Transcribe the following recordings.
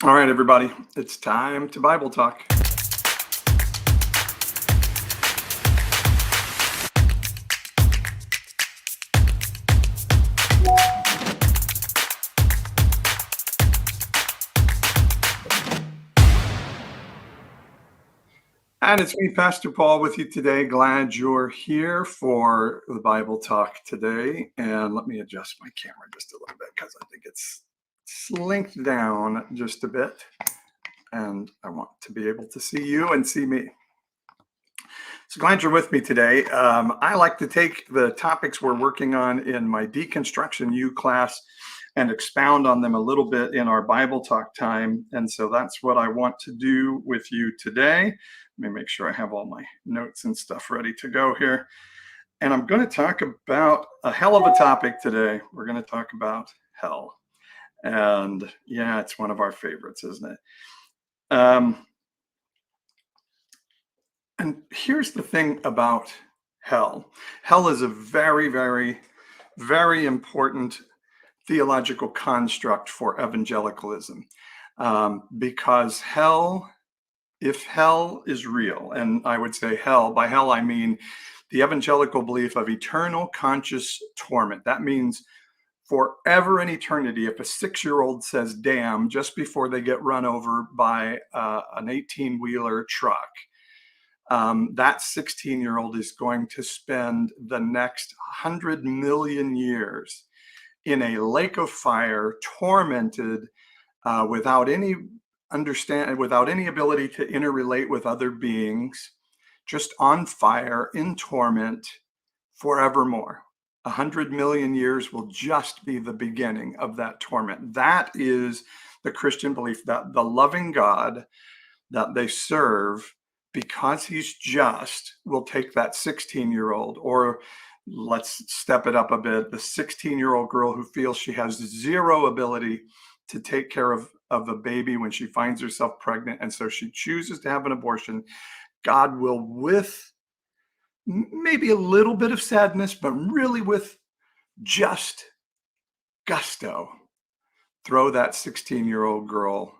All right, everybody, it's time to Bible talk. And it's me, Pastor Paul, with you today. Glad you're here for the Bible talk today. And let me adjust my camera just a little bit because I think it's slinked down just a bit. And I want to be able to see you and see me. So glad you're with me today. I like to take the topics we're working on in my Deconstruction U class and expound on them a little bit in our Bible talk time. And so that's what I want to do with you today. Let me make sure I have all my notes and stuff ready to go here. And I'm going to talk about a hell of a topic today. We're going to talk about hell. And yeah, it's one of our favorites, isn't it? And here's the thing about hell. Hell is a very, very, very important theological construct for evangelicalism, because if hell is real, and I would say by hell I mean the evangelical belief of eternal conscious torment. That means forever in eternity. If a 6-year-old says damn just before they get run over by an 18-wheeler truck, that 16-year-old is going to spend the next 100 million years in a lake of fire, tormented, without any ability to interrelate with other beings, just on fire, in torment, forevermore. 100 million years will just be the beginning of that torment. That is the Christian belief, that the loving God that they serve, because he's just, will take that 16-year-old, or let's step it up a bit, the 16-year-old girl who feels she has zero ability to take care of a baby when she finds herself pregnant, and so she chooses to have an abortion. God will, with maybe a little bit of sadness, but really with just gusto, throw that 16-year-old girl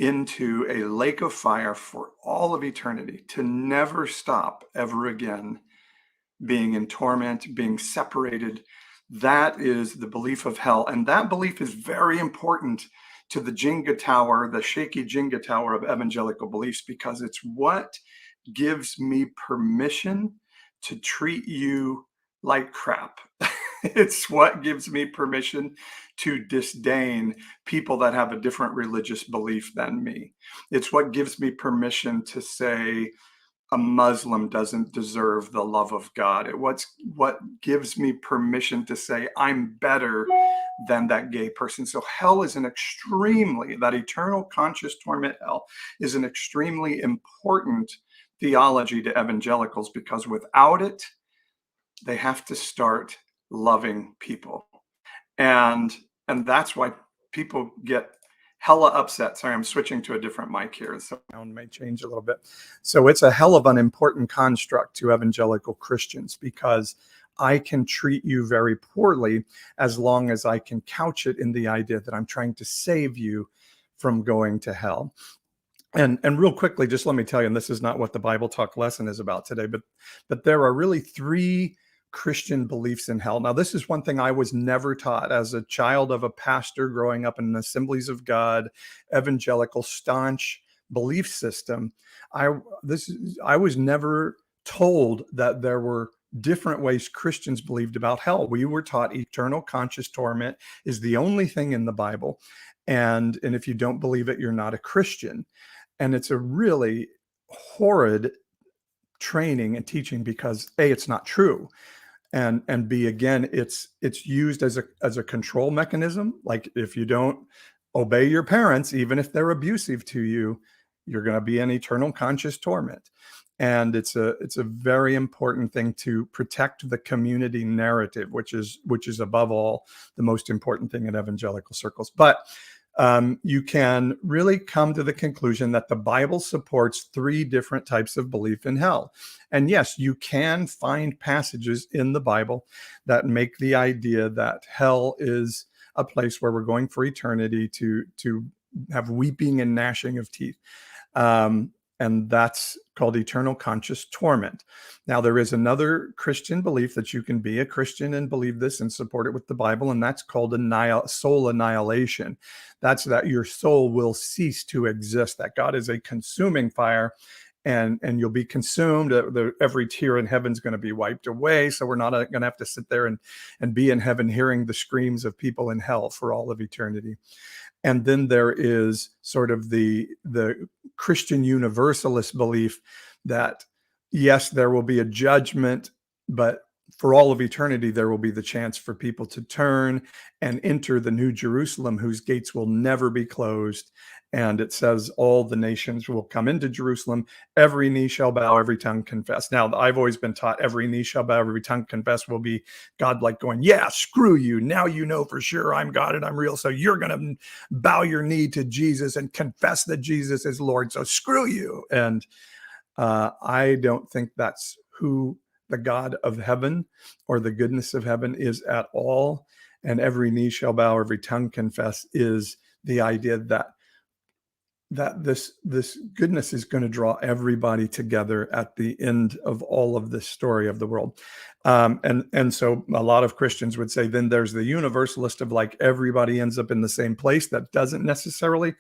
into a lake of fire for all of eternity, to never stop ever again being in torment, being separated. That is the belief of hell. And that belief is very important to the Jenga tower, the shaky Jenga tower of evangelical beliefs, because it's what gives me permission to treat you like crap. It's what gives me permission to disdain people that have a different religious belief than me. It's what gives me permission to say a Muslim doesn't deserve the love of God. What gives me permission to say I'm better than that gay person. So hell is that eternal conscious torment hell is an extremely important theology to evangelicals, because without it, they have to start loving people. And that's why people get hella upset. Sorry, I'm switching to a different mic here, so sound may change a little bit. So it's a hell of an important construct to evangelical Christians, because I can treat you very poorly as long as I can couch it in the idea that I'm trying to save you from going to hell. And real quickly, just let me tell you, and this is not what the Bible Talk lesson is about today, but there are really 3 Christian beliefs in hell. Now, this is one thing I was never taught as a child of a pastor growing up in an Assemblies of God, evangelical, staunch belief system. I was never told that there were different ways Christians believed about hell. We were taught eternal conscious torment is the only thing in the Bible. And if you don't believe it, you're not a Christian. And it's a really horrid training and teaching, because A, it's not true. And B, again, it's used as a control mechanism. Like, if you don't obey your parents, even if they're abusive to you, you're going to be in eternal conscious torment. And it's a very important thing to protect the community narrative, which is above all the most important thing in evangelical circles. But you can really come to the conclusion that the Bible supports 3 different types of belief in hell. And yes, you can find passages in the Bible that make the idea that hell is a place where we're going for eternity to have weeping and gnashing of teeth. And that's called eternal conscious torment. Now, there is another Christian belief that you can be a Christian and believe this and support it with the Bible, and that's called soul annihilation. That's that your soul will cease to exist, that God is a consuming fire, and you'll be consumed. Every tear in heaven's going to be wiped away, so we're not going to have to sit there and be in heaven hearing the screams of people in hell for all of eternity. And then there is sort of the Christian universalist belief that, yes, there will be a judgment, but for all of eternity, there will be the chance for people to turn and enter the New Jerusalem, whose gates will never be closed. And it says all the nations will come into Jerusalem. Every knee shall bow, every tongue confess. Now, I've always been taught every knee shall bow, every tongue confess will be God like going, yeah, screw you. Now you know for sure I'm God and I'm real. So you're going to bow your knee to Jesus and confess that Jesus is Lord. So screw you. And I don't think that's who the God of heaven or the goodness of heaven is at all. And every knee shall bow, every tongue confess is the idea that this goodness is going to draw everybody together at the end of all of this story of the world. And so a lot of Christians would say, then there's the universalist of like everybody ends up in the same place. That doesn't necessarily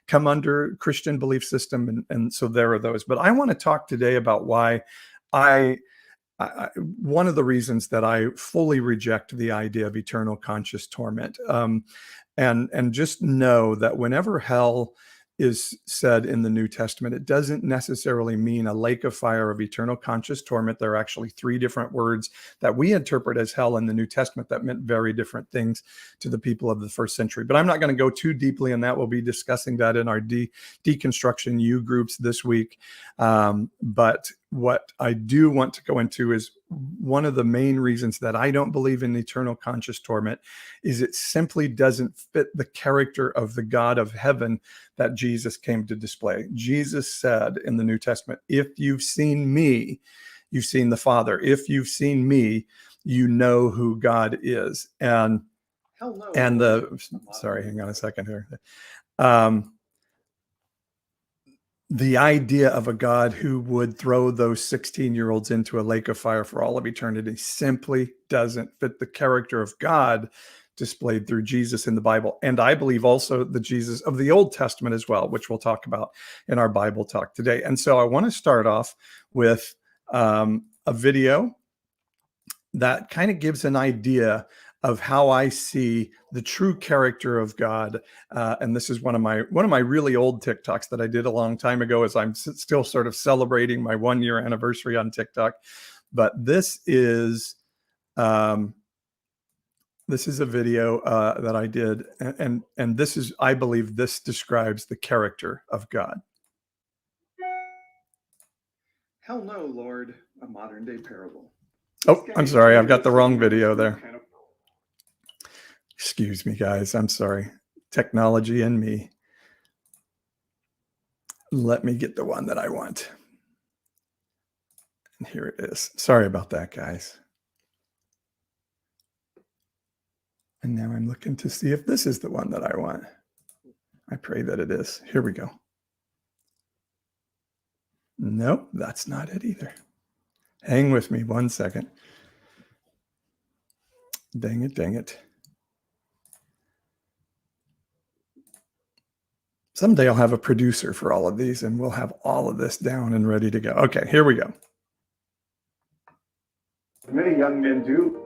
come under Christian belief system. And so there are those. But I want to talk today about why one of the reasons that I fully reject the idea of eternal conscious torment. And just know that whenever hell is said in the New Testament, it doesn't necessarily mean a lake of fire of eternal conscious torment. There are actually 3 different words that we interpret as hell in the New Testament that meant very different things to the people of the first century. But I'm not going to go too deeply in that. We'll be discussing that in our deconstruction U groups this week. But what I do want to go into is one of the main reasons that I don't believe in eternal conscious torment is it simply doesn't fit the character of the God of heaven that Jesus came to display. Jesus said in the New Testament, if you've seen me, you've seen the Father. If you've seen me, you know who God is. And sorry, hang on a second here. The idea of a God who would throw those 16-year-olds into a lake of fire for all of eternity simply doesn't fit the character of God displayed through Jesus in the Bible. And I believe also the Jesus of the Old Testament as well, which we'll talk about in our Bible talk today. And so I want to start off with a video that kind of gives an idea of how I see the true character of God. And this is one of my really old TikToks that I did a long time ago, as I'm still sort of celebrating my 1-year anniversary on TikTok. But this is a video that I did. And this is, I believe this describes the character of God. Hell no, Lord, a modern day parable. Oh, I'm sorry. I've got the wrong video there. Excuse me, guys. I'm sorry. Technology and me. Let me get the one that I want. And here it is. Sorry about that, guys. And now I'm looking to see if this is the one that I want. I pray that it is. Here we go. Nope, that's not it either. Hang with me 1 second. Dang it, dang it. Someday I'll have a producer for all of these and we'll have all of this down and ready to go. Okay, here we go. Many young men do.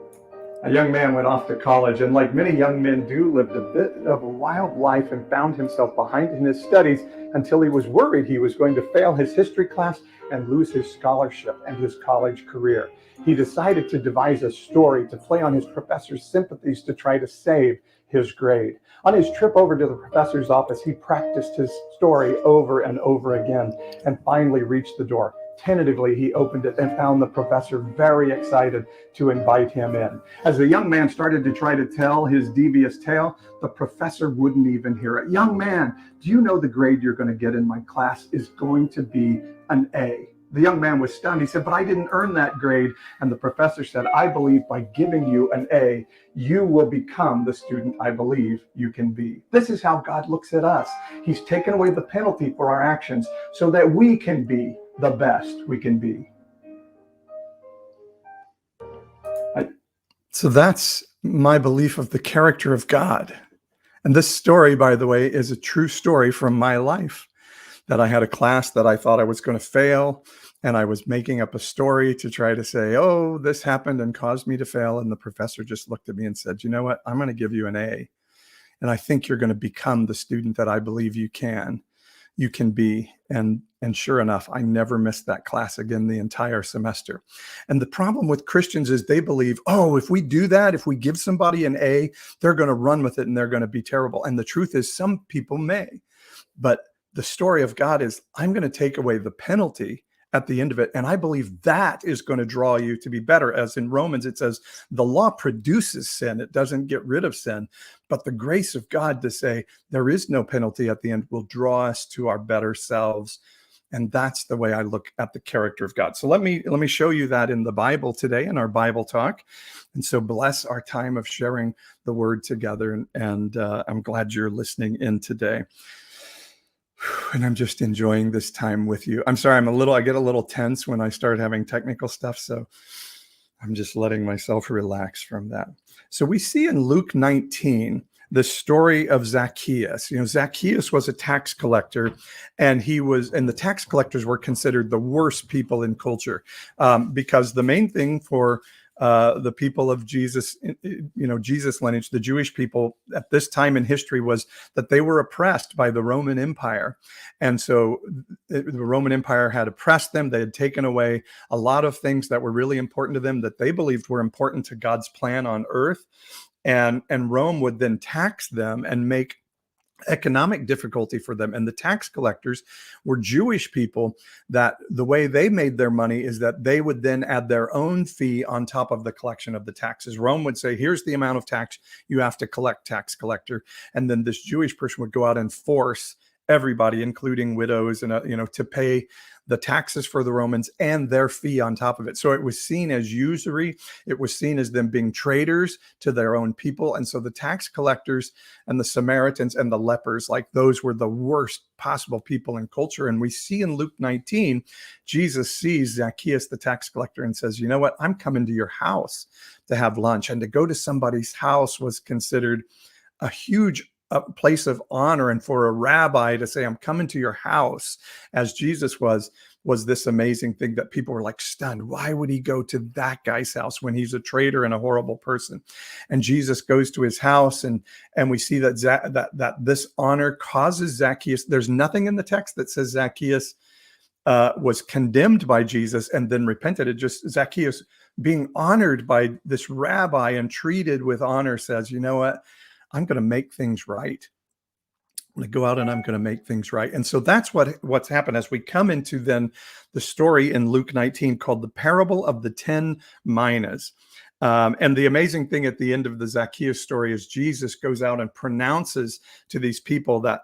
A young man went off to college and, like many young men do, lived a bit of a wild life and found himself behind in his studies until he was worried he was going to fail his history class and lose his scholarship and his college career. He decided to devise a story to play on his professor's sympathies to try to save his grade. On his trip over to the professor's office, he practiced his story over and over again and finally reached the door. Tentatively, he opened it and found the professor very excited to invite him in. As the young man started to try to tell his devious tale, the professor wouldn't even hear it. Young man, do you know the grade you're going to get in my class is going to be an A? The young man was stunned. He said, but I didn't earn that grade. And the professor said, I believe by giving you an A, you will become the student I believe you can be. This is how God looks at us. He's taken away the penalty for our actions so that we can be the best we can be. So that's my belief of the character of God. And this story, by the way, is a true story from my life. That I had a class that I thought I was going to fail, and I was making up a story to try to say, oh, this happened and caused me to fail. And the professor just looked at me and said, you know what? I'm going to give you an A. And I think you're going to become the student that I believe you can be. And sure enough, I never missed that class again the entire semester. And the problem with Christians is they believe, oh, if we do that, if we give somebody an A, they're going to run with it and they're going to be terrible. And the truth is some people may, but the story of God is I'm going to take away the penalty at the end of it. And I believe that is going to draw you to be better. As in Romans, it says the law produces sin. It doesn't get rid of sin. But the grace of God to say there is no penalty at the end will draw us to our better selves. And that's the way I look at the character of God. So let me show you that in the Bible today in our Bible talk. And so bless our time of sharing the word together. And I'm glad you're listening in today. And I'm just enjoying this time with you. I'm sorry, I get a little tense when I start having technical stuff. So I'm just letting myself relax from that. So we see in Luke 19, the story of Zacchaeus. Zacchaeus was a tax collector, and the tax collectors were considered the worst people in culture because the main thing for the people of Jesus, Jesus lineage, the Jewish people at this time in history was that they were oppressed by the Roman Empire. And so the Roman Empire had oppressed them. They had taken away a lot of things that were really important to them that they believed were important to God's plan on earth. And Rome would then tax them and make economic difficulty for them. And the tax collectors were Jewish people that the way they made their money is that they would then add their own fee on top of the collection of the taxes. Rome would say, here's the amount of tax you have to collect, tax collector. And then this Jewish person would go out and force everybody, including widows, and to pay the taxes for the Romans and their fee on top of it. So it was seen as usury. It was seen as them being traitors to their own people. And so the tax collectors and the Samaritans and the lepers, like those were the worst possible people in culture. And we see in Luke 19, Jesus sees Zacchaeus, the tax collector, and says, you know what? I'm coming to your house to have lunch. And to go to somebody's house was considered a huge place of honor. And for a rabbi to say, I'm coming to your house, as Jesus was this amazing thing that people were like stunned. Why would he go to that guy's house when he's a traitor and a horrible person? And Jesus goes to his house, and we see that this honor causes Zacchaeus. There's nothing in the text that says Zacchaeus was condemned by Jesus and then repented. It just Zacchaeus being honored by this rabbi and treated with honor says, you know what? I'm going to make things right. I'm going to go out and I'm going to make things right. And so that's what's happened as we come into then the story in Luke 19 called the parable of the 10 minas. And the amazing thing at the end of the Zacchaeus story is Jesus goes out and pronounces to these people that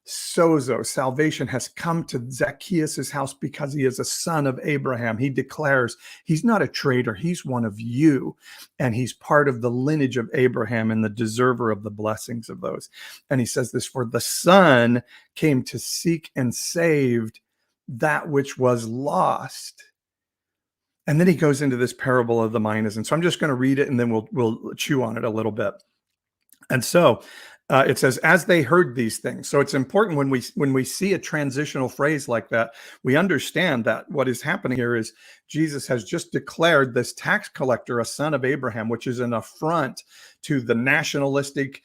sozo, salvation, has come to Zacchaeus' house because he is a son of Abraham. He declares he's not a traitor. He's one of you. And he's part of the lineage of Abraham and the deserver of the blessings of those. And he says this, for the Son came to seek and saved that which was lost. And then he goes into this parable of the minas. And so I'm just going to read it and then we'll chew on it a little bit. And so it says, as they heard these things. So it's important when we see a transitional phrase like that, we understand that what is happening here is Jesus has just declared this tax collector a son of Abraham, which is an affront to the nationalistic,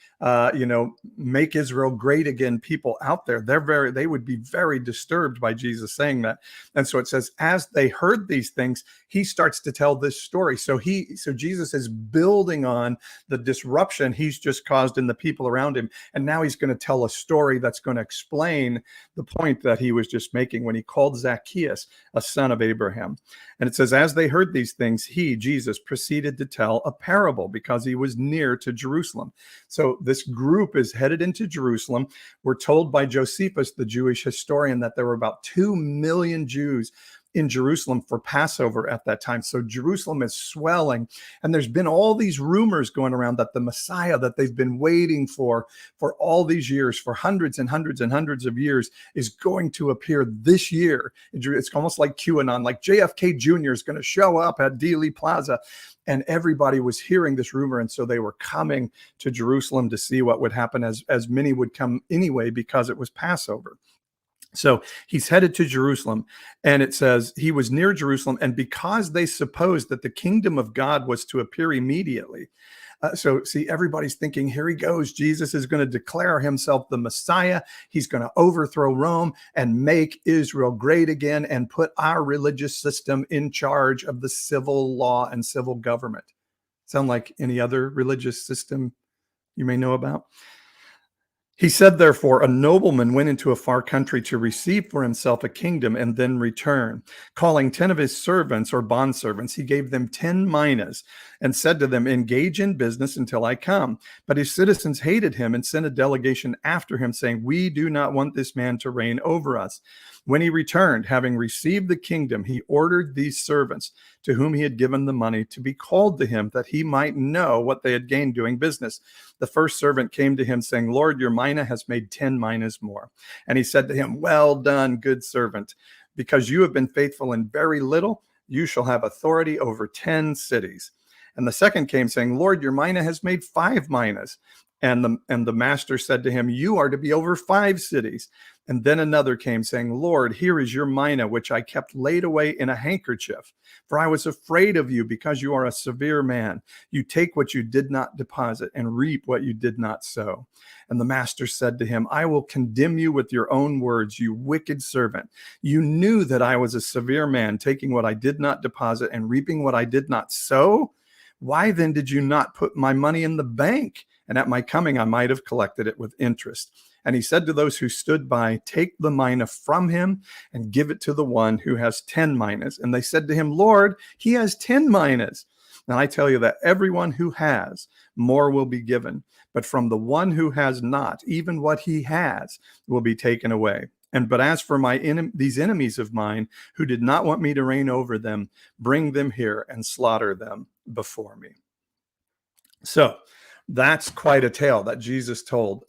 make Israel great again people out there. They would be very disturbed by Jesus saying that. And so it says, as they heard these things, he starts to tell this story. So Jesus is building on the disruption he's just caused in the people around him. And now he's going to tell a story that's going to explain the point that he was just making when he called Zacchaeus a son of Abraham. And it says, as they heard these things, Jesus, proceeded to tell a parable because he was near to Jerusalem. So this group is headed into Jerusalem. We're told by Josephus, the Jewish historian, that there were about 2 million Jews in Jerusalem for Passover at that time. So Jerusalem is swelling, and there's been all these rumors going around that the Messiah that they've been waiting for all these years, for hundreds and hundreds and hundreds of years, is going to appear this year. It's almost like QAnon, like JFK Jr. is going to show up at Dealey Plaza. And everybody was hearing this rumor, and so they were coming to Jerusalem to see what would happen, as many would come anyway because it was Passover. So he's headed to Jerusalem, and it says he was near Jerusalem, and because they supposed that the kingdom of God was to appear immediately. So see, everybody's thinking, here he goes. Jesus is going to declare himself the Messiah. He's going to overthrow Rome and make Israel great again and put our religious system in charge of the civil law and civil government. Sound like any other religious system you may know about? He said, therefore, a nobleman went into a far country to receive for himself a kingdom and then return. Calling 10 of his servants or bondservants, he gave them 10 minas and said to them, engage in business until I come. But his citizens hated him and sent a delegation after him, saying, we do not want this man to reign over us. When he returned, having received the kingdom, he ordered these servants to whom he had given the money to be called to him, that he might know what they had gained doing business. The first servant came to him, saying, Lord, your mina has made 10 minas more. And he said to him, well done, good servant. Because you have been faithful in very little, you shall have authority over 10 cities. And the second came, saying, Lord, your mina has made 5 minas. And the master said to him, you are to be over 5 cities. And then another came, saying, Lord, here is your mina, which I kept laid away in a handkerchief. For I was afraid of you, because you are a severe man. You take what you did not deposit and reap what you did not sow. And the master said to him, I will condemn you with your own words, you wicked servant. You knew that I was a severe man, taking what I did not deposit and reaping what I did not sow. Why then did you not put my money in the bank? And at my coming, I might have collected it with interest. And he said to those who stood by, take the mina from him and give it to the one who has 10 minas. And they said to him, Lord, he has 10 minas. And I tell you that everyone who has, more will be given. But from the one who has not, even what he has will be taken away. But as for these enemies of mine, who did not want me to reign over them, bring them here and slaughter them before me. So that's quite a tale that Jesus told.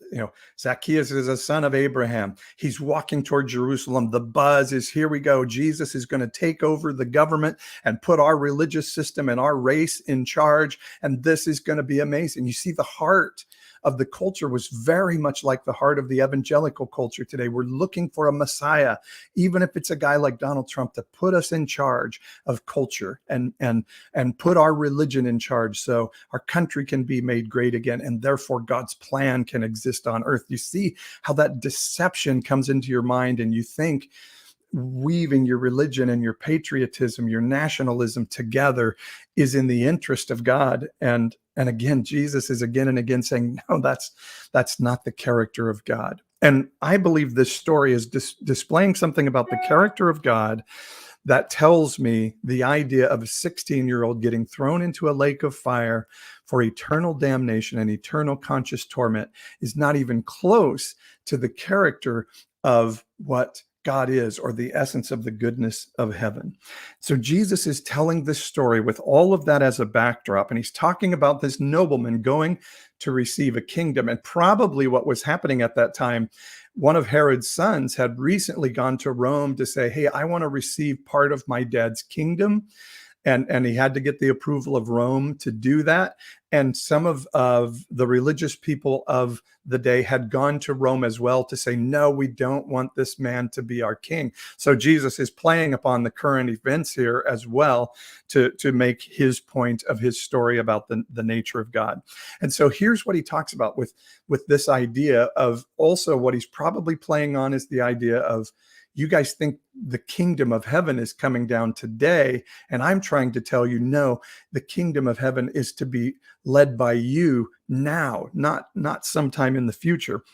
Zacchaeus is a son of Abraham. He's walking toward Jerusalem. The buzz is, here we go. Jesus is going to take over the government and put our religious system and our race in charge. And this is going to be amazing. You see, the heart of the culture was very much like the heart of the evangelical culture today. We're looking for a Messiah, even if it's a guy like Donald Trump, to put us in charge of culture and put our religion in charge so our country can be made great again, and therefore God's plan can exist on earth. You see how that deception comes into your mind, and you think weaving your religion and your patriotism, your nationalism together is in the interest of God. And again, Jesus is again and again saying, no, that's not the character of God. And I believe this story is displaying something about the character of God that tells me the idea of a 16-year-old getting thrown into a lake of fire for eternal damnation and eternal conscious torment is not even close to the character of what God is, or the essence of the goodness of heaven. So Jesus is telling this story with all of that as a backdrop, and he's talking about this nobleman going to receive a kingdom. And probably what was happening at that time, one of Herod's sons had recently gone to Rome to say, hey, I want to receive part of my dad's kingdom. And he had to get the approval of Rome to do that. And some of the religious people of the day had gone to Rome as well to say, no, we don't want this man to be our king. So Jesus is playing upon the current events here as well to make his point of his story about the nature of God. And so here's what he talks about with this idea of, also what he's probably playing on is the idea of, you guys think the kingdom of heaven is coming down today, and I'm trying to tell you, no, the kingdom of heaven is to be led by you now, not sometime in the future.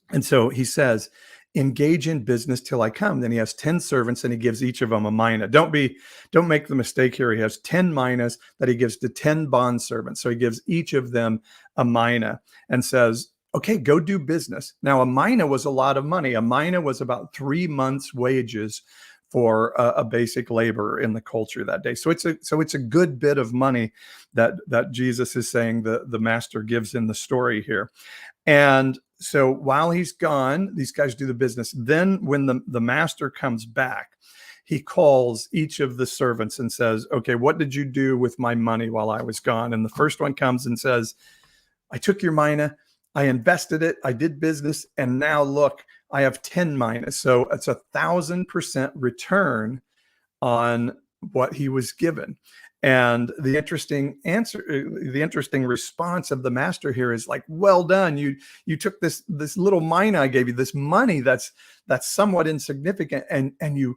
And so he says, engage in business till I come. Then he has 10 servants and he gives each of them a mina. Don't make the mistake here. He has 10 minas that he gives to 10 bondservants. So he gives each of them a mina and says, okay, go do business. Now, a mina was a lot of money. A mina was about 3 months' wages for a basic laborer in the culture that day. So it's a good bit of money that Jesus is saying the master gives in the story here. And so while he's gone, these guys do the business. Then when the master comes back, he calls each of the servants and says, okay, what did you do with my money while I was gone? And the first one comes and says, I took your mina, I invested it, I did business, and now look, I have 10 minas. So it's 1,000% return on what he was given. And the interesting response of the master here is like, well done. You took this little mina I gave you, this money that's somewhat insignificant, and you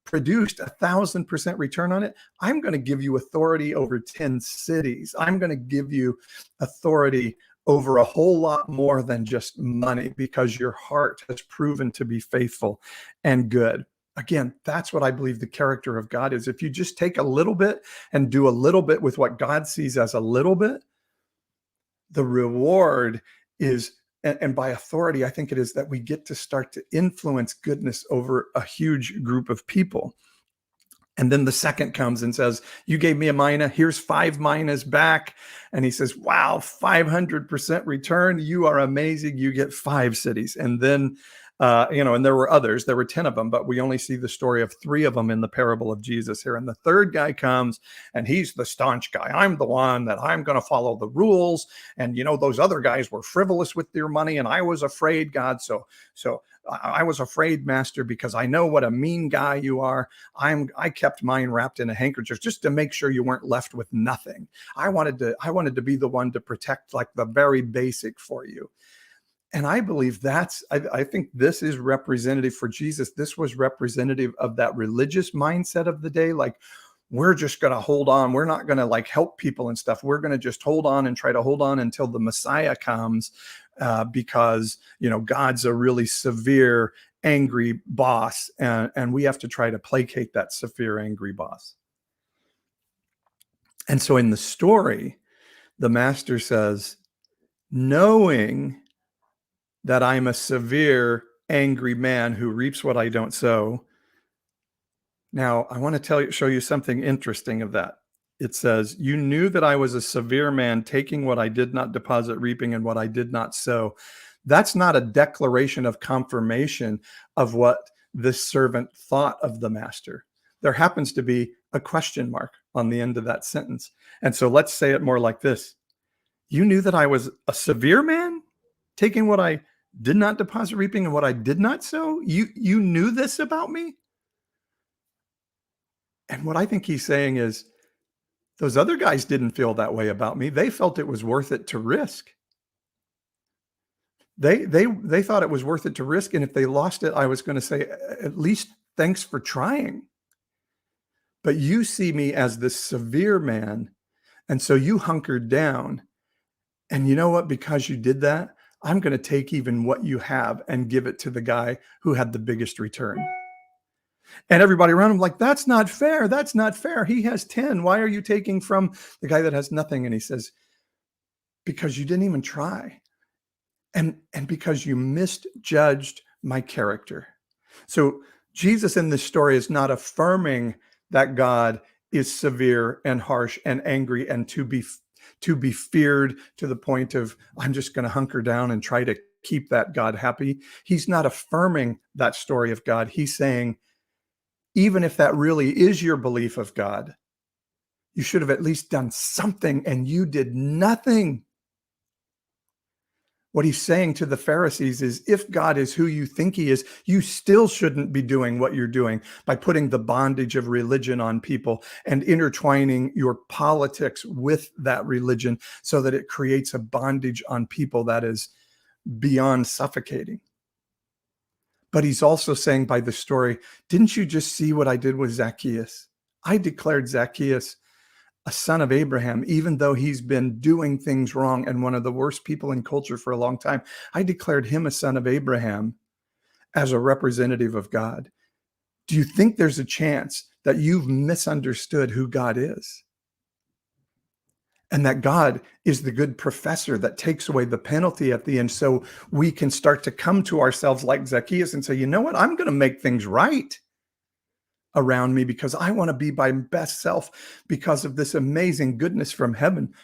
produced 1,000% return on it. I'm going to give you authority over 10 cities. I'm going to give you authority over a whole lot more than just money, because your heart has proven to be faithful and good. Again, that's what I believe the character of God is. If you just take a little bit and do a little bit with what God sees as a little bit, the reward is, and by authority, I think it is that we get to start to influence goodness over a huge group of people. And then the second comes and says, you gave me a mina, here's 5 minas back. And he says, wow, 500% return. You are amazing. You get 5 cities. And then, and there were others, there were 10 of them, but we only see the story of 3 of them in the parable of Jesus here. And the third guy comes and he's the staunch guy. I'm the one that I'm going to follow the rules. And, those other guys were frivolous with their money. And I was afraid, God. So I was afraid, Master, because I know what a mean guy you are. I kept mine wrapped in a handkerchief just to make sure you weren't left with nothing. I wanted to be the one to protect like the very basic for you. And I believe I think this is representative for Jesus. This was representative of that religious mindset of the day. Like, we're just going to hold on. We're not going to like help people and stuff. We're going to just hold on and try to hold on until the Messiah comes, because, God's a really severe, angry boss. And we have to try to placate that severe, angry boss. And so in the story, the master says, knowing that I'm a severe, angry man who reaps what I don't sow. Now, I want to show you something interesting of that. It says, you knew that I was a severe man, taking what I did not deposit, reaping, and what I did not sow. That's not a declaration of confirmation of what this servant thought of the master. There happens to be a question mark on the end of that sentence. And so let's say it more like this. You knew that I was a severe man, taking what I did not deposit, reaping, and what I did not sow? You knew this about me? And what I think he's saying is, those other guys didn't feel that way about me. They felt it was worth it to risk. They thought it was worth it to risk. And if they lost it, I was going to say, at least thanks for trying. But you see me as this severe man. And so you hunkered down. And you know what? Because you did that, I'm going to take even what you have and give it to the guy who had the biggest return. And everybody around him like, that's not fair. That's not fair. He has 10. Why are you taking from the guy that has nothing? And he says, because you didn't even try. And because you misjudged my character. So Jesus in this story is not affirming that God is severe and harsh and angry and to be feared to the point of, I'm just going to hunker down and try to keep that God happy. He's not affirming that story of God. He's saying, even if that really is your belief of God, you should have at least done something, and you did nothing. What he's saying to the Pharisees is, if God is who you think he is, you still shouldn't be doing what you're doing by putting the bondage of religion on people and intertwining your politics with that religion so that it creates a bondage on people that is beyond suffocating. But he's also saying by the story, didn't you just see what I did with Zacchaeus? I declared Zacchaeus a son of Abraham, even though he's been doing things wrong and one of the worst people in culture for a long time. I declared him a son of Abraham as a representative of God. Do you think there's a chance that you've misunderstood who God is? And that God is the good professor that takes away the penalty at the end, so we can start to come to ourselves like Zacchaeus and say, you know what? I'm going to make things right. around me because I want to be my best self because of this amazing goodness from heaven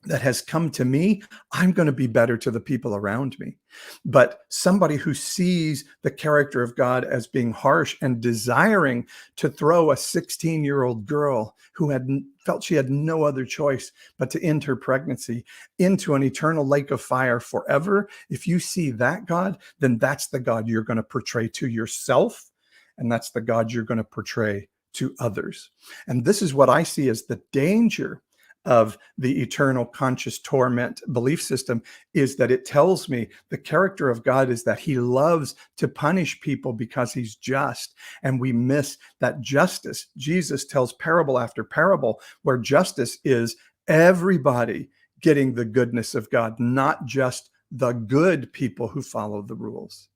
that has come to me. I'm going to be better to the people around me. But somebody who sees the character of God as being harsh and desiring to throw a 16-year-old girl who had felt she had no other choice but to end her pregnancy into an eternal lake of fire forever, if you see that God, then that's the God you're going to portray to yourself. And that's the God you're going to portray to others. And this is what I see as the danger of the eternal conscious torment belief system, is that it tells me the character of God is that he loves to punish people because he's just. And we miss that justice. Jesus tells parable after parable where justice is everybody getting the goodness of God, not just the good people who follow the rules.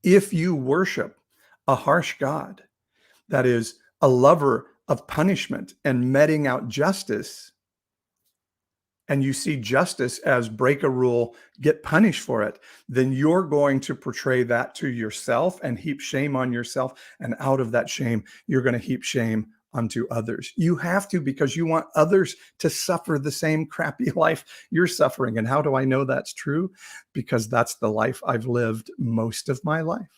If you worship a harsh God that is a lover of punishment and meting out justice, and you see justice as break a rule, get punished for it, then you're going to portray that to yourself and heap shame on yourself. And out of that shame, you're going to heap shame onto others. You have to, because you want others to suffer the same crappy life you're suffering. And how do I know that's true? Because that's the life I've lived most of my life.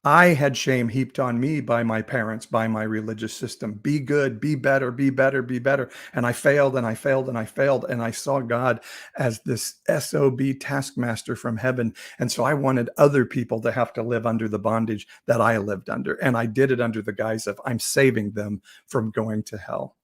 I had shame heaped on me by my parents, by my religious system. Be good, be better, be better, be better. And I failed and I failed and I failed. And I saw God as this SOB taskmaster from heaven. And so I wanted other people to have to live under the bondage that I lived under. And I did it under the guise of I'm saving them from going to hell.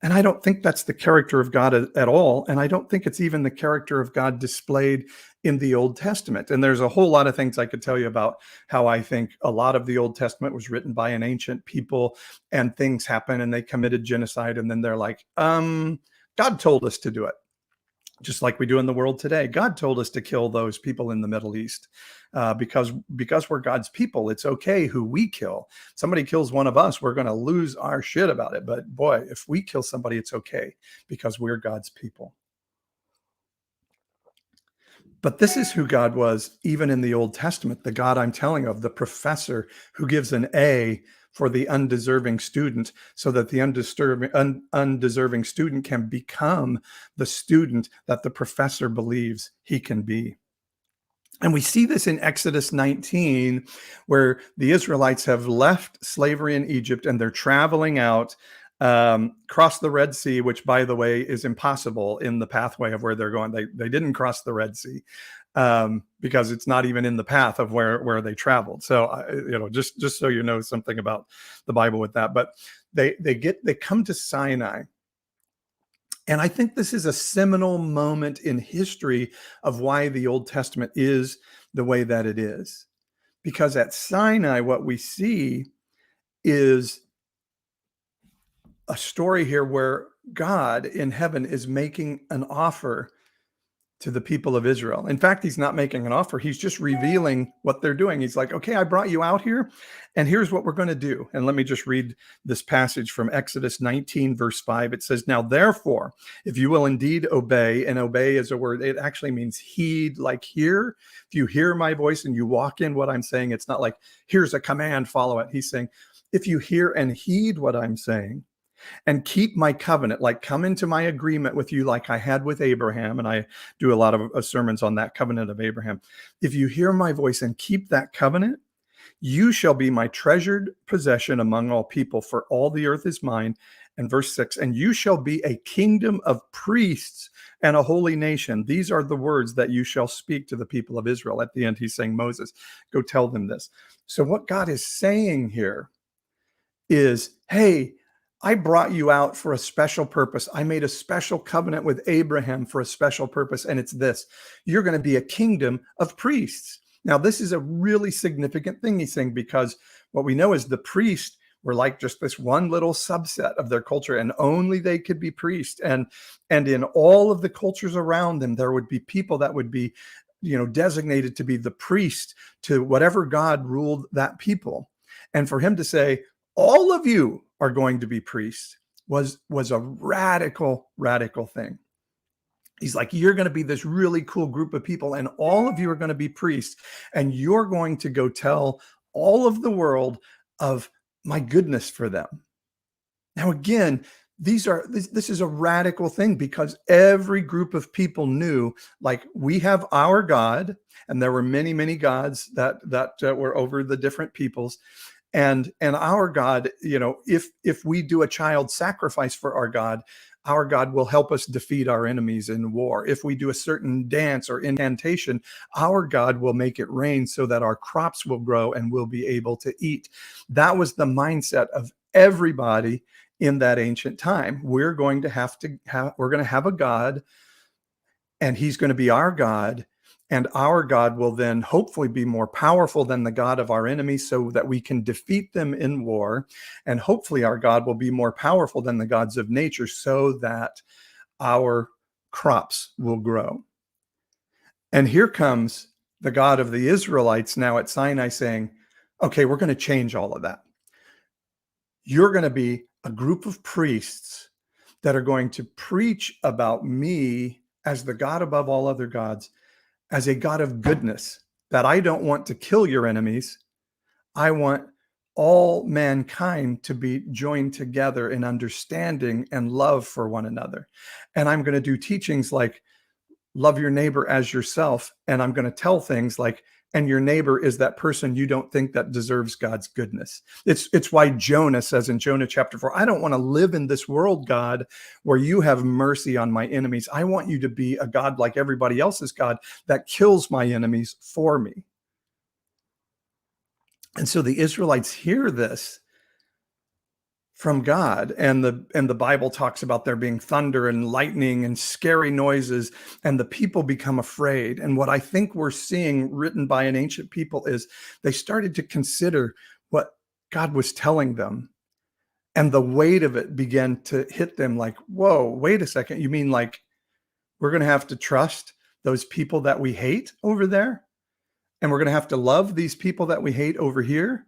And I don't think that's the character of God at all. And I don't think it's even the character of God displayed in the Old Testament. And there's a whole lot of things I could tell you about how I think a lot of the Old Testament was written by an ancient people and things happen and they committed genocide. And then they're like, God told us to do it. Just like we do in the world today. God told us to kill those people in the Middle East because we're God's people. It's okay who we kill. Somebody kills one of us, we're going to lose our shit about it. But boy, if we kill somebody, it's okay because we're God's people. But this is who God was, even in the Old Testament, the God I'm telling of, the professor who gives an A for the undeserving student so that the undeserving student can become the student that the professor believes he can be. And we see this in Exodus 19, where the Israelites have left slavery in Egypt and they're traveling out, cross the Red Sea, which, by the way, is impossible in the pathway of where they're going. They didn't cross the Red Sea because it's not even in the path of where they traveled. So, just so you know something about the Bible with that. But they come to Sinai. And I think this is a seminal moment in history of why the Old Testament is the way that it is. Because at Sinai, what we see is a story here where God in heaven is making an offer to the people of Israel. In fact, he's not making an offer. He's just revealing what they're doing. He's like, okay, I brought you out here and here's what we're going to do. And let me just read this passage from Exodus 19, verse 5. It says, now, therefore, if you will indeed obey, and obey is a word, it actually means heed, like hear. If you hear my voice and you walk in what I'm saying, it's not like, here's a command, follow it. He's saying, if you hear and heed what I'm saying, and keep my covenant, like come into my agreement with you like I had with Abraham. And I do a lot of sermons on that covenant of Abraham. If you hear my voice and keep that covenant, you shall be my treasured possession among all people, for all the earth is mine. And verse 6, and you shall be a kingdom of priests and a holy nation. These are the words that you shall speak to the people of Israel. At the end, he's saying, Moses, go tell them this. So what God is saying here is, hey, I brought you out for a special purpose. I made a special covenant with Abraham for a special purpose. And it's this: you're going to be a kingdom of priests. Now, this is a really significant thing he's saying, because what we know is the priests were like just this one little subset of their culture, and only they could be priests. And in all of the cultures around them, there would be people that would be, designated to be the priest to whatever God ruled that people. And for him to say, all of you are going to be priests was a radical thing. He's like, you're going to be this really cool group of people, and all of you are going to be priests, and you're going to go tell all of the world of my goodness for them. Now, again, this is a radical thing, because every group of people knew, like, we have our God, and there were many, many gods that were over the different peoples. And our God, if we do a child sacrifice for our God will help us defeat our enemies in war. If we do a certain dance or incantation, our God will make it rain so that our crops will grow and we'll be able to eat. That was the mindset of everybody in that ancient time. We're going to have a God, and he's going to be our God. And our God will then hopefully be more powerful than the God of our enemies, so that we can defeat them in war. And hopefully our God will be more powerful than the gods of nature, so that our crops will grow. And here comes the God of the Israelites now at Sinai saying, okay, we're going to change all of that. You're going to be a group of priests that are going to preach about me as the God above all other gods, as a God of goodness, that I don't want to kill your enemies. I want all mankind to be joined together in understanding and love for one another. And I'm going to do teachings like love your neighbor as yourself. And I'm going to tell things like, and your neighbor is that person you don't think that deserves God's goodness. It's why Jonah says in Jonah chapter 4, I don't want to live in this world, God, where you have mercy on my enemies. I want you to be a God like everybody else's God that kills my enemies for me. And so the Israelites hear this from God, and the Bible talks about there being thunder and lightning and scary noises, and the people become afraid. And what I think we're seeing written by an ancient people is they started to consider what God was telling them, and the weight of it began to hit them like, whoa, wait a second, you mean like we're going to have to trust those people that we hate over there, and we're going to have to love these people that we hate over here?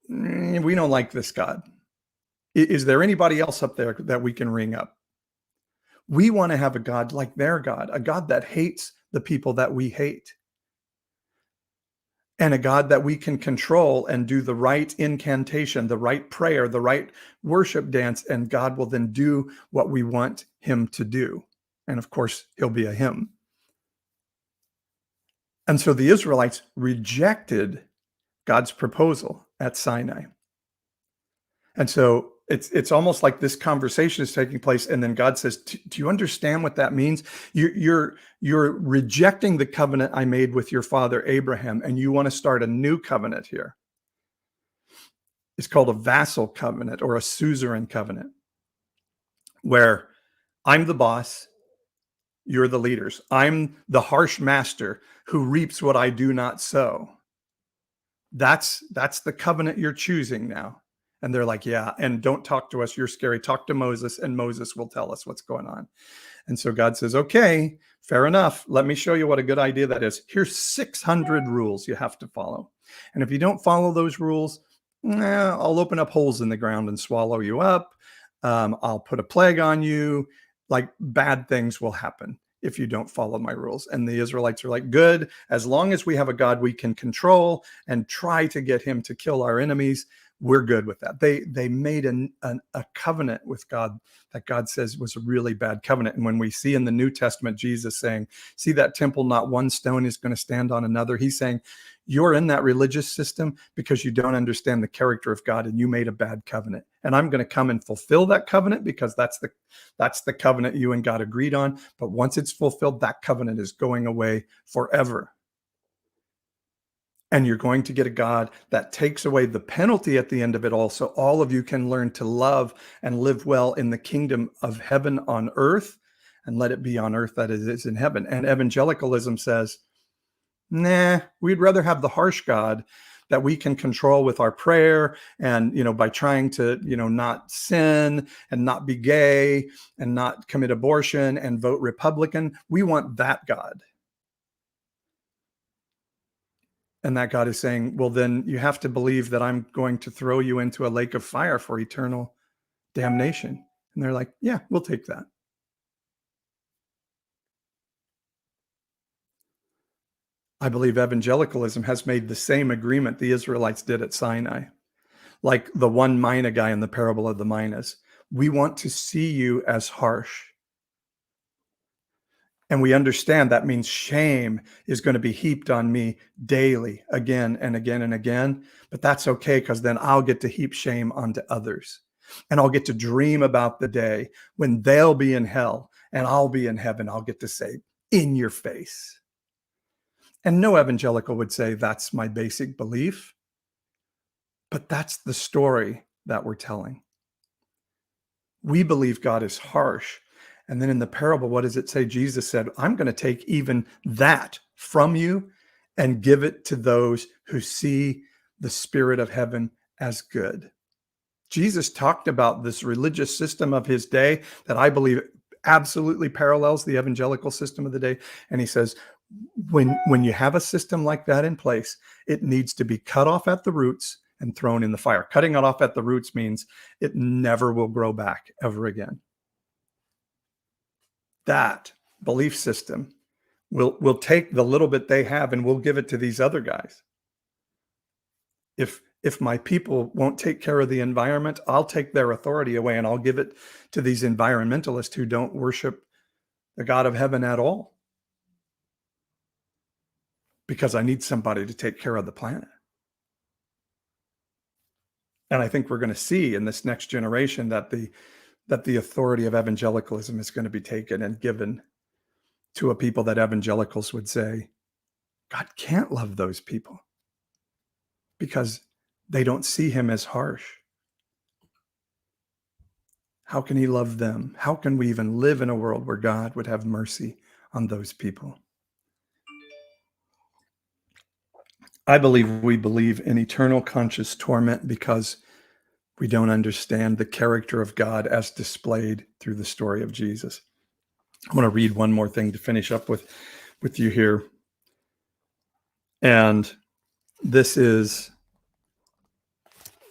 We don't like this God. Is there anybody else up there that we can ring up? We want to have a God like their God, a God that hates the people that we hate, and a God that we can control and do the right incantation, the right prayer, the right worship dance, and God will then do what we want him to do. And of course, he'll be a him. And so the Israelites rejected God's proposal at Sinai. And so it's almost like this conversation is taking place, and then God says, do you understand what that means? You're rejecting the covenant I made with your father Abraham, and you want to start a new covenant here. It's called a vassal covenant or a suzerain covenant, where I'm the boss, you're the leaders. I'm the harsh master who reaps what I do not sow. That's the covenant you're choosing now. And they're like, yeah, and don't talk to us. You're scary. Talk to Moses, and Moses will tell us what's going on. And so God says, okay, fair enough. Let me show you what a good idea that is. Here's 600 rules you have to follow. And if you don't follow those rules, I'll open up holes in the ground and swallow you up. I'll put a plague on you. Like, bad things will happen if you don't follow my rules. And the Israelites are like, good, as long as we have a God we can control and try to get him to kill our enemies, we're good with that. They made a covenant with God that God says was a really bad covenant. And when we see in the New Testament Jesus saying, see that temple, not one stone is going to stand on another, he's saying, you're in that religious system because you don't understand the character of God, and you made a bad covenant. And I'm going to come and fulfill that covenant, because that's the covenant you and God agreed on. But once it's fulfilled, that covenant is going away forever. And you're going to get a God that takes away the penalty at the end of it all, so all of you can learn to love and live well in the kingdom of heaven on earth, and let it be on earth that it is in heaven. And evangelicalism says, nah, we'd rather have the harsh God that we can control with our prayer and, by trying to, not sin and not be gay and not commit abortion and vote Republican. We want that God. And that God is saying, well, then you have to believe that I'm going to throw you into a lake of fire for eternal damnation. And they're like, yeah, we'll take that. I believe evangelicalism has made the same agreement the Israelites did at Sinai, like the one mina guy in the parable of the minas. We want to see you as harsh. And we understand that means shame is going to be heaped on me daily, again and again and again. But that's okay, because then I'll get to heap shame onto others. And I'll get to dream about the day when they'll be in hell and I'll be in heaven. I'll get to say, in your face. And no evangelical would say that's my basic belief. But that's the story that we're telling. We believe God is harsh. And then in the parable, what does it say? Jesus said, I'm going to take even that from you and give it to those who see the Spirit of heaven as good. Jesus talked about this religious system of his day that I believe absolutely parallels the evangelical system of the day. And he says, when you have a system like that in place, it needs to be cut off at the roots and thrown in the fire. Cutting it off at the roots means it never will grow back ever again. That belief system will take the little bit they have and we'll give it to these other guys. If my people won't take care of the environment, I'll take their authority away and I'll give it to these environmentalists who don't worship the God of heaven at all. Because I need somebody to take care of the planet. And I think we're going to see in this next generation that the authority of evangelicalism is going to be taken and given to a people that evangelicals would say, God can't love those people because they don't see him as harsh. How can he love them? How can we even live in a world where God would have mercy on those people? I believe we believe in eternal conscious torment because we don't understand the character of God as displayed through the story of Jesus. I want to read one more thing to finish up with you here. And this is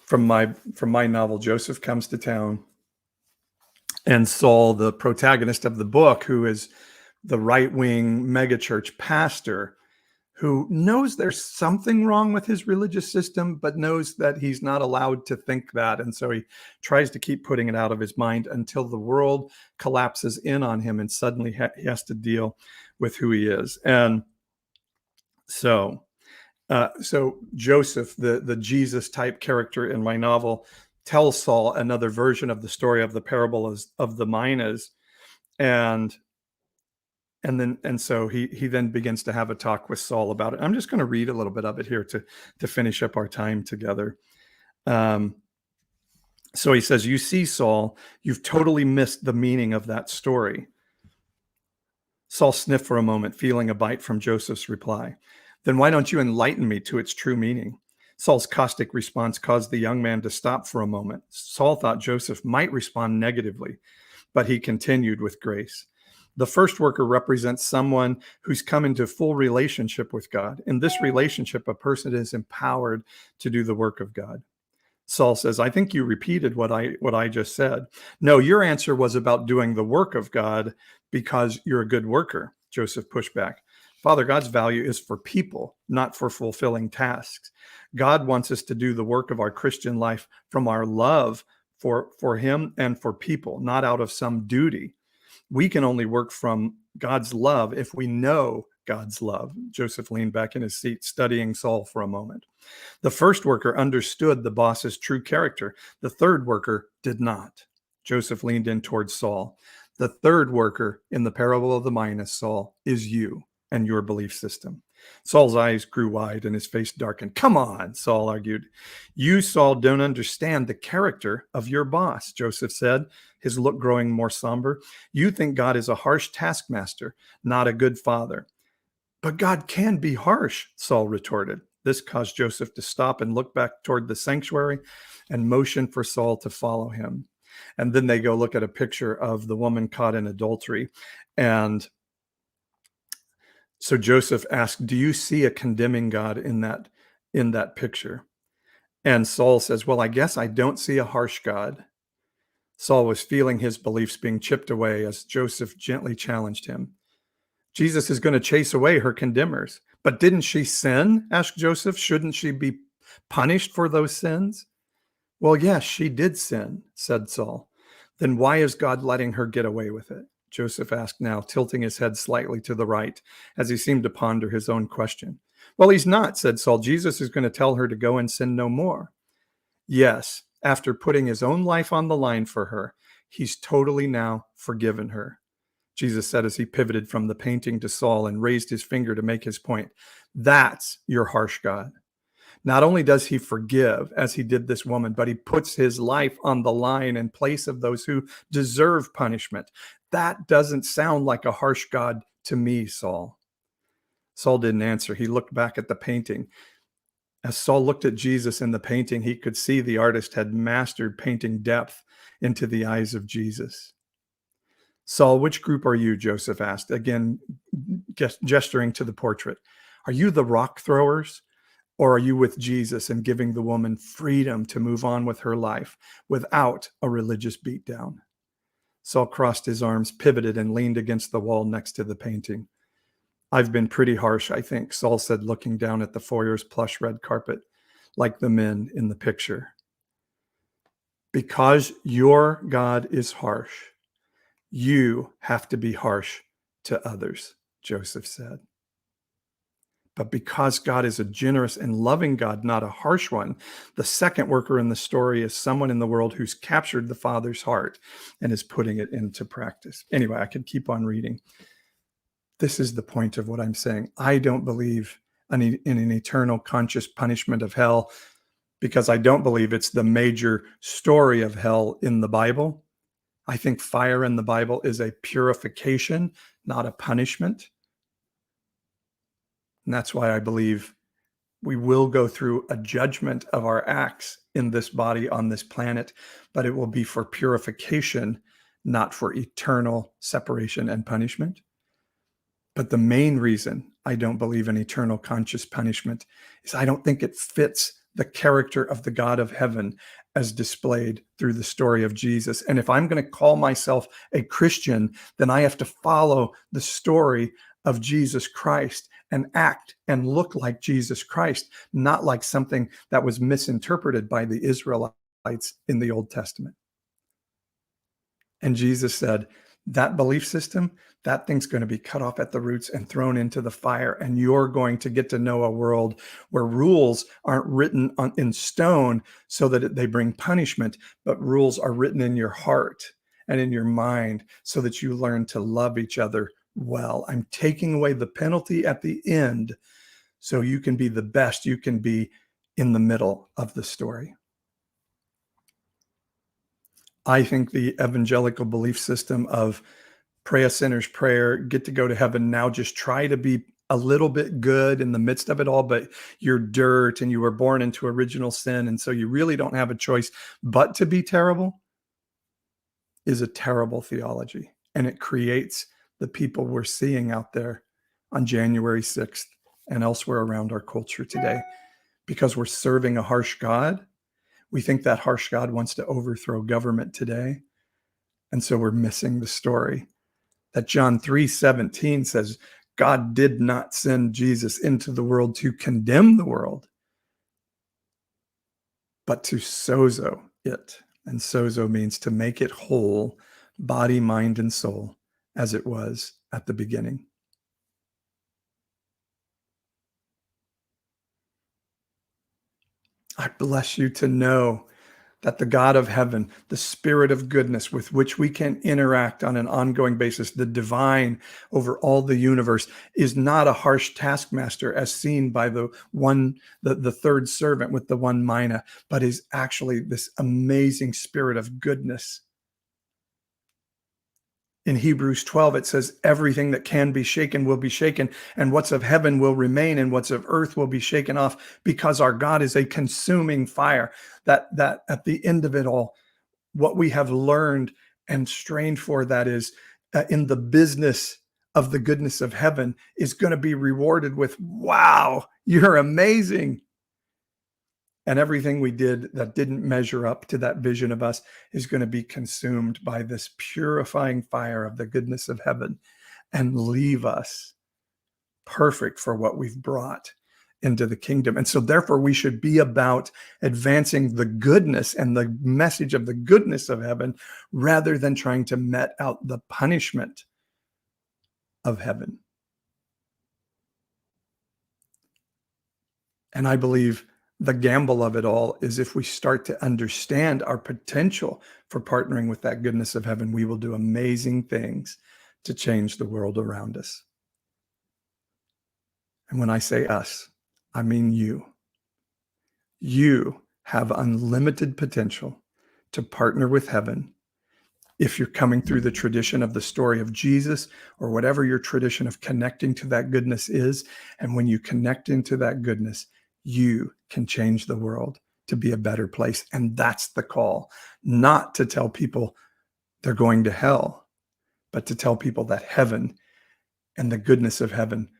from my novel, Joseph Comes to Town. And Saul, the protagonist of the book, who is the right-wing megachurch pastor, who knows there's something wrong with his religious system, but knows that he's not allowed to think that. And so he tries to keep putting it out of his mind until the world collapses in on him and suddenly he has to deal with who he is. And so Joseph, the Jesus type character in my novel, tells Saul another version of the story of the parable of the minas. And so he then begins to have a talk with Saul about it. I'm just going to read a little bit of it here to finish up our time together. So he says, you see, Saul, you've totally missed the meaning of that story. Saul sniffed for a moment, feeling a bite from Joseph's reply. Then why don't you enlighten me to its true meaning? Saul's caustic response caused the young man to stop for a moment. Saul thought Joseph might respond negatively, but he continued with grace. The first worker represents someone who's come into full relationship with God. In this relationship, a person is empowered to do the work of God. Saul says, I think you repeated what I just said. No, your answer was about doing the work of God because you're a good worker. Joseph pushed back. Father, God's value is for people, not for fulfilling tasks. God wants us to do the work of our Christian life from our love for him and for people, not out of some duty. We can only work from God's love if we know God's love. Joseph leaned back in his seat, studying Saul for a moment. The first worker understood the boss's true character. The third worker did not. Joseph leaned in towards Saul. The third worker in the parable of the minas, Saul, is you and your belief system. Saul's eyes grew wide and his face darkened. Come on, Saul argued. You, Saul, don't understand the character of your boss, Joseph said, his look growing more somber. You think God is a harsh taskmaster, not a good father. But God can be harsh, Saul retorted. This caused Joseph to stop and look back toward the sanctuary and motion for Saul to follow him. And then they go look at a picture of the woman caught in adultery. And so Joseph asked, do you see a condemning God in that picture? And Saul says, well, I guess I don't see a harsh God. Saul was feeling his beliefs being chipped away as Joseph gently challenged him. Jesus is going to chase away her condemners, But didn't she sin? Asked Joseph. Shouldn't she be punished for those sins? Well, yes, she did sin, said Saul. Then why is God letting her get away with it? Joseph asked now, tilting his head slightly to the right as he seemed to ponder his own question. Well, he's not, said Saul. Jesus is going to tell her to go and sin no more. Yes, after putting his own life on the line for her, he's totally now forgiven her. Jesus said as he pivoted from the painting to Saul and raised his finger to make his point. That's your harsh God. Not only does he forgive as he did this woman, but he puts his life on the line in place of those who deserve punishment. That doesn't sound like a harsh God to me, Saul. Saul didn't answer. He looked back at the painting. As Saul looked at Jesus in the painting, he could see the artist had mastered painting depth into the eyes of Jesus. Saul, which group are you? Joseph asked, again gesturing to the portrait. Are you the rock throwers? Or are you with Jesus and giving the woman freedom to move on with her life without a religious beatdown? Saul crossed his arms, pivoted, and leaned against the wall next to the painting. I've been pretty harsh, I think, Saul said, looking down at the foyer's plush red carpet, like the men in the picture. Because your God is harsh, you have to be harsh to others, Joseph said. But because God is a generous and loving God, not a harsh one, the second worker in the story is someone in the world who's captured the Father's heart and is putting it into practice. Anyway, I could keep on reading. This is the point of what I'm saying. I don't believe in an eternal conscious punishment of hell because I don't believe it's the major story of hell in the Bible. I think fire in the Bible is a purification, not a punishment. And that's why I believe we will go through a judgment of our acts in this body on this planet, but it will be for purification, not for eternal separation and punishment. But the main reason I don't believe in eternal conscious punishment is I don't think it fits the character of the God of heaven as displayed through the story of Jesus. And if I'm going to call myself a Christian, then I have to follow the story of Jesus Christ and act and look like Jesus Christ, not like something that was misinterpreted by the Israelites in the Old Testament. And Jesus said, that belief system, that thing's going to be cut off at the roots and thrown into the fire. And you're going to get to know a world where rules aren't written in stone so that they bring punishment, but rules are written in your heart and in your mind so that you learn to love each other well. I'm taking away the penalty at the end so you can be the best you can be in the middle of the story. I think the evangelical belief system of pray a sinner's prayer, get to go to heaven, now just try to be a little bit good in the midst of it all, but you're dirt and you were born into original sin, and so you really don't have a choice but to be terrible, is a terrible theology. And it creates the people we're seeing out there on January 6th and elsewhere around our culture today. Because we're serving a harsh God, we think that harsh God wants to overthrow government today. And so we're missing the story that John 3:17 says, God did not send Jesus into the world to condemn the world, but to sozo it. And sozo means to make it whole, body, mind, and soul, as it was at the beginning. I bless you to know that the God of heaven, the spirit of goodness with which we can interact on an ongoing basis, the divine over all the universe, is not a harsh taskmaster as seen by the third servant with the one mina, but is actually this amazing spirit of goodness. In Hebrews 12, it says, everything that can be shaken will be shaken, and what's of heaven will remain, and what's of earth will be shaken off, because our God is a consuming fire. That at the end of it all, what we have learned and strained for, that is in the business of the goodness of heaven, is going to be rewarded with, wow, you're amazing. And everything we did that didn't measure up to that vision of us is going to be consumed by this purifying fire of the goodness of heaven and leave us perfect for what we've brought into the kingdom. And so therefore we should be about advancing the goodness and the message of the goodness of heaven rather than trying to met out the punishment of heaven. And I believe the gamble of it all is if we start to understand our potential for partnering with that goodness of heaven, we will do amazing things to change the world around us. And when I say us, I mean you. You have unlimited potential to partner with heaven if you're coming through the tradition of the story of Jesus or whatever your tradition of connecting to that goodness is. And when you connect into that goodness, you can change the world to be a better place. And that's the call, not to tell people they're going to hell, but to tell people that heaven and the goodness of heaven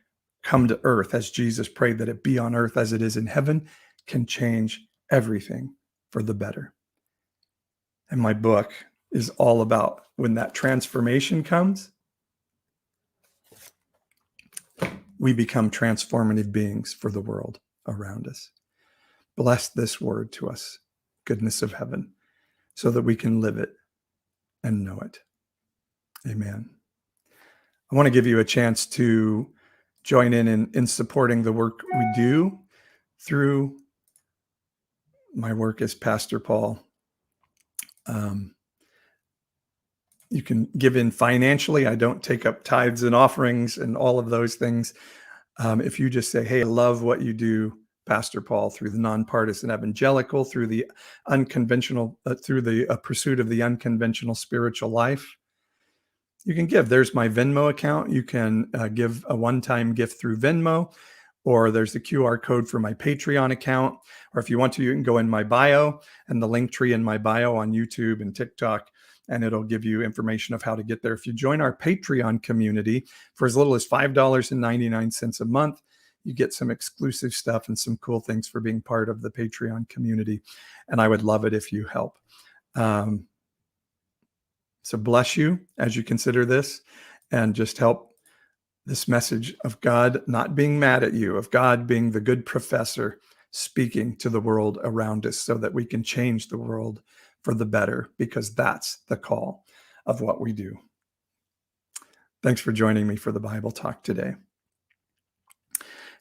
come to earth as Jesus prayed that it be on earth as it is in heaven, can change everything for the better. And my book is all about when that transformation comes, we become transformative beings for the world around us. Bless this word to us, goodness of heaven, so that we can live it and know it. Amen. I want to give you a chance to join in supporting the work we do through my work as Pastor Paul. You can give in financially. I don't take up tithes and offerings and all of those things. If you just say, hey, I love what you do, Pastor Paul, through the nonpartisan evangelical, through the unconventional, through the pursuit of the unconventional spiritual life, you can give. There's my Venmo account. You can give a one-time gift through Venmo, or there's the QR code for my Patreon account. Or if you want to, you can go in my bio and the link tree in my bio on YouTube and TikTok, and it'll give you information of how to get there. If you join our Patreon community for as little as $5.99 a month, you get some exclusive stuff and some cool things for being part of the Patreon community. And I would love it if you help. So bless you as you consider this, and just help this message of God not being mad at you, of God being the good professor speaking to the world around us so that we can change the world for the better, because that's the call of what we do. Thanks for joining me for the Bible Talk today.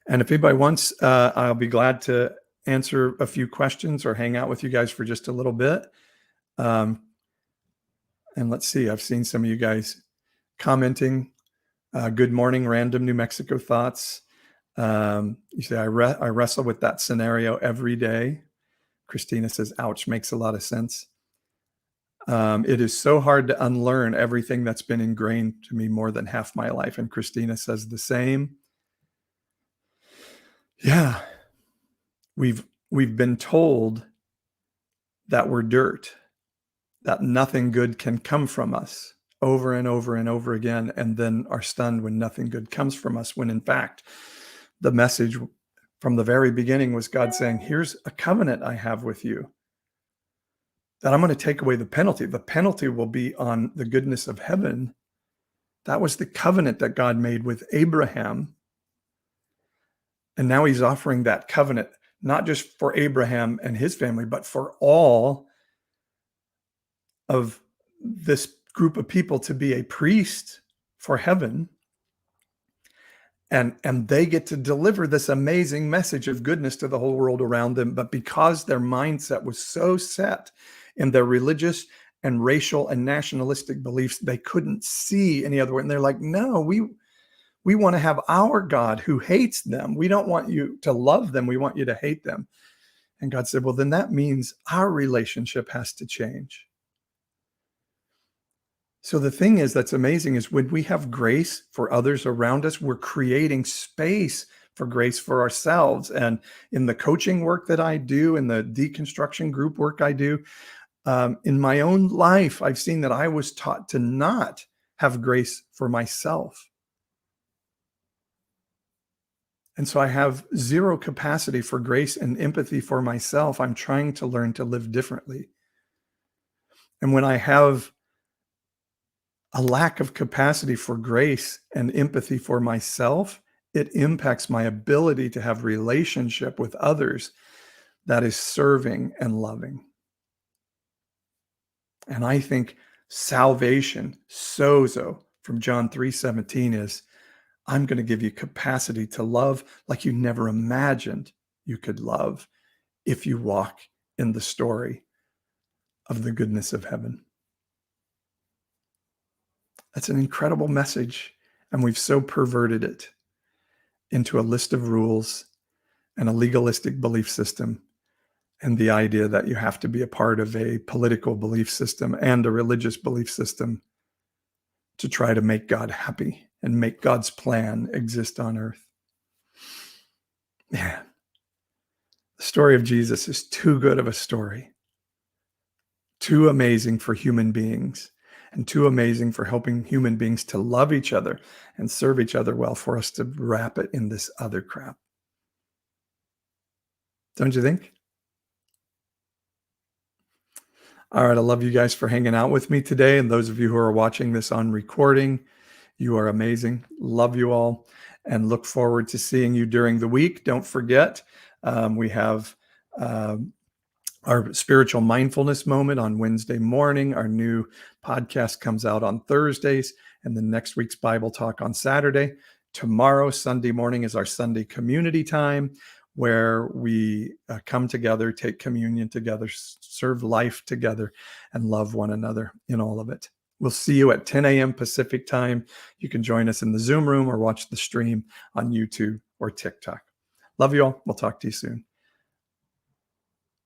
And if anybody wants, I'll be glad to answer a few questions or hang out with you guys for just a little bit. And let's see, I've seen some of you guys commenting. Good morning, random New Mexico thoughts. You say, I wrestle with that scenario every day. Christina says, ouch, makes a lot of sense. It is so hard to unlearn everything that's been ingrained to me more than half my life. And Christina says the same. Yeah, we've been told that we're dirt, that nothing good can come from us over and over and over again, and then are stunned when nothing good comes from us, when in fact, the message from the very beginning was God saying, here's a covenant I have with you, that I'm going to take away the penalty. The penalty will be on the goodness of heaven. That was the covenant that God made with Abraham. And now he's offering that covenant, not just for Abraham and his family, but for all of this group of people to be a priest for heaven. And they get to deliver this amazing message of goodness to the whole world around them. But because their mindset was so set in their religious and racial and nationalistic beliefs, they couldn't see any other way. And they're like, no, we want to have our God who hates them. We don't want you to love them. We want you to hate them. And God said, well, then that means our relationship has to change. So the thing is that's amazing is when we have grace for others around us, we're creating space for grace for ourselves. And in the coaching work that I do, in the deconstruction group work I do, in my own life, I've seen that I was taught to not have grace for myself. And so I have zero capacity for grace and empathy for myself. I'm trying to learn to live differently. And when I have a lack of capacity for grace and empathy for myself, it impacts my ability to have relationship with others that is serving and loving. And I think salvation, sozo, from John 3:17 is, I'm going to give you capacity to love like you never imagined you could love if you walk in the story of the goodness of heaven. That's an incredible message, and we've so perverted it into a list of rules and a legalistic belief system, and the idea that you have to be a part of a political belief system and a religious belief system to try to make God happy and make God's plan exist on earth. Man, the story of Jesus is too good of a story, too amazing for human beings, and too amazing for helping human beings to love each other and serve each other well, for us to wrap it in this other crap. Don't you think? All right, I love you guys for hanging out with me today. And those of you who are watching this on recording, you are amazing. Love you all and look forward to seeing you during the week. Don't forget, we have our spiritual mindfulness moment on Wednesday morning. Our new podcast comes out on Thursdays, and then next week's Bible talk on Saturday. Tomorrow, Sunday morning, is our Sunday community time, where we come together, take communion together, serve life together, and love one another in all of it. We'll see you at 10 a.m. Pacific time. You can join us in the Zoom room or watch the stream on YouTube or TikTok. Love you all. We'll talk to you soon.